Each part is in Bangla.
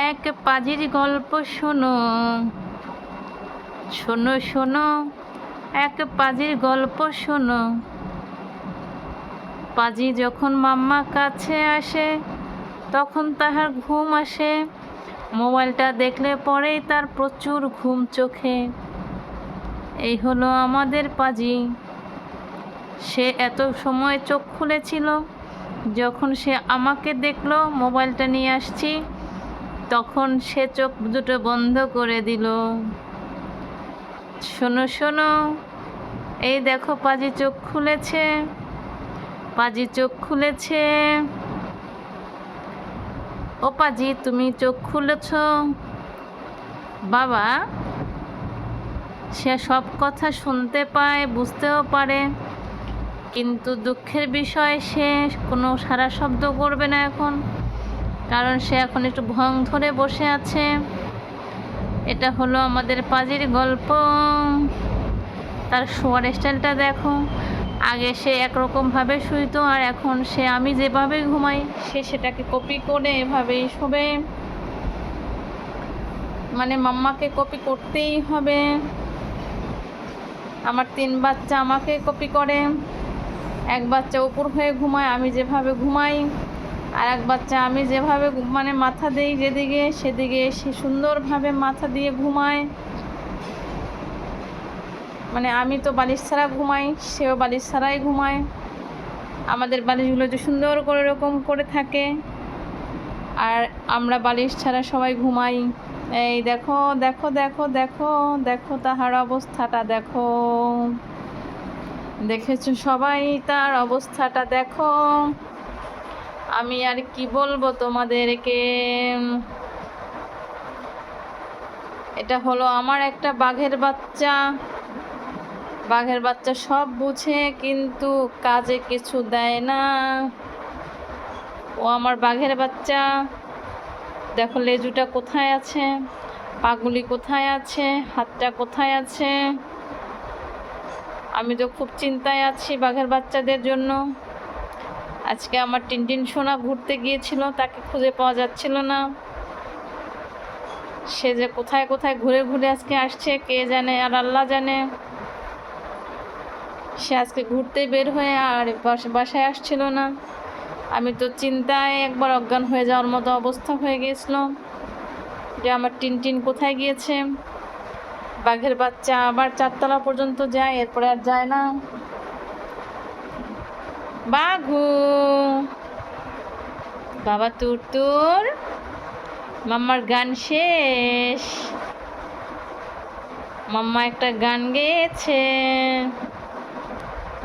এক পাজির গল্প শোনো, শোনো শোনো এক পাজির গল্প শোনো। পাজি যখন মাম্মা কাছে আসে তখন তাহার ঘুম আসে, মোবাইলটা দেখলে পরেই তার প্রচুর ঘুম চোখে। এই হলো আমাদের পাজি। সে এত সময় চোখ খুলেছিল, যখন সে আমাকে দেখলো মোবাইলটা নিয়ে আসছি তখন সে চোখ দুটো বন্ধ করে দিল। শোনো শোনো, এই দেখো পাজি চোখ খুলেছে, পাজি চোখ খুলেছে। ও পাজি, তুমি চোখ খুলেছ? বাবা সে সব কথা শুনতে পায়, বুঝতেও পারে, কিন্তু দুঃখের বিষয় সে কোনো সারা শব্দ করবে না এখন, কারণ সে এখন একটু ভং ধরে বসে আছে। এটা হলো আমাদের পাজির গল্প। তার শোয়ার স্টাইলটা দেখো, আগে সে একরকমভাবে শুইতো আর এখন সে আমি যেভাবে ঘুমাই সে সেটাকে কপি করে এভাবেই শোবে। মানে মাম্মাকে কপি করতেই হবে। আমার 3 বাচ্চা আমাকে কপি করে। এক বাচ্চা উপর হয়ে ঘুমায় আমি যেভাবে ঘুমাই, আর এক বাচ্চা আমি যেভাবে মানে মাথা দেই যেদিকে সেদিকে সে সুন্দরভাবে মাথা দিয়ে ঘুমায়। মানে আমি তো বালিশ ছাড়া ঘুমাই, সেও বালিশ ছাড়াই ঘুমায়। আমাদের বালিশগুলো যে সুন্দর করে এরকম করে থাকে, আর আমরা বালিশ ছাড়া সবাই ঘুমাই। এই দেখো দেখো দেখো দেখো দেখো তাহার অবস্থাটা দেখো, দেখেছো সবাই তার অবস্থাটা দেখো। আমি আর কি বলবো তোমাদেরকে। এটা হলো আমার একটা বাঘের বাচ্চা। বাঘের বাচ্চা সব বুঝে কিন্তু কাজে কিছু দেয় না। ও আমার বাঘের বাচ্চা। দেখো লেজুটা কোথায় আছে, পাগুলি কোথায় আছে, হাতটা কোথায় আছে। আমি তো খুব চিন্তায় আছি বাঘের বাচ্চাদের জন্য। আজকে আমার টিনটিন সোনা ঘুরতে গিয়েছিল, তাকে খুঁজে পাওয়া যাচ্ছিল না। সে যে কোথায় কোথায় ঘুরে ঘুরে আজকে আসছে কে জানে, আর আল্লাহ জানে। সে আজকে ঘুরতে বের হয়ে আর বাসায় আসছিল না। আমি তো চিন্তায় একবার অজ্ঞান হয়ে যাওয়ার মতো অবস্থা হয়ে গিয়েছিল যে আমার টিনটিন কোথায় গিয়েছে। বাঘের বাচ্চা আবার 4 তলা পর্যন্ত যায়, এরপরে আর যায় না। বাঘু বাবা তুর তুর, মাম্মার গান শেষ। মাম্মা একটা গান গেয়েছে,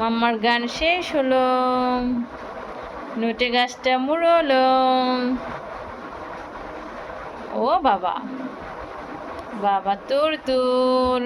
মাম্মার গান শেষ হলো। নোটে গাছটা মুড়লো। ও বাবা, বাবা তুর তুর।